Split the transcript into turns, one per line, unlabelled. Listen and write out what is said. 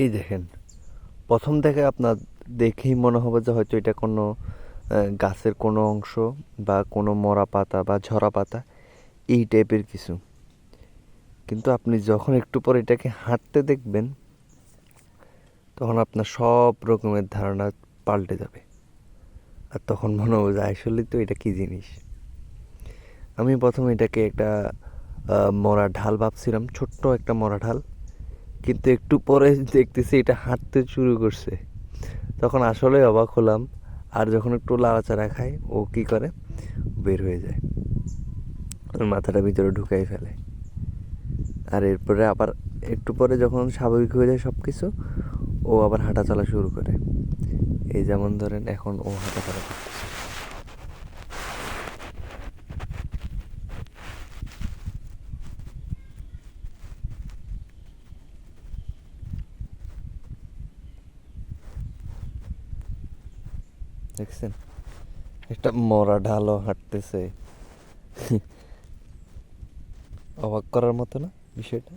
এই দেখেন, প্রথম থেকে আপনার দেখেই মনে হবে যে হয়তো এটা কোনো গাছের কোনো অংশ বা কোনো মরা পাতা বা ঝরা পাতা, এই টাইপের কিছু। কিন্তু আপনি যখন একটু পর এটাকে হাঁটতে দেখবেন, তখন আপনার সব রকমের ধারণা পাল্টে যাবে। আর তখন মনে হবে যে আসলে তো এটা কী জিনিস। আমি প্রথমে এটাকে একটা মরা ঢাল ভাবছিলাম, ছোট্ট একটা মরা ঢাল। কিন্তু একটু পরে দেখতেছি এটা হাঁটতে শুরু করছে। তখন আসলে অবাক হলাম। আর যখন একটু লাড়াচাড়া খায়, ও কী করে, বের হয়ে যায়, ওর মাথাটা ভিতরে ঢুকাই ফেলে। আর এরপরে আবার একটু পরে যখন স্বাভাবিক হয়ে যায় সব কিছু, ও আবার হাঁটা চলা শুরু করে। এই যেমন ধরেন এখন ও হাঁটা চলা করতেছে, দেখছেন? একটা মরা ঢালও হাঁটতেছে। অবাক করার মতো না বিষয়টা?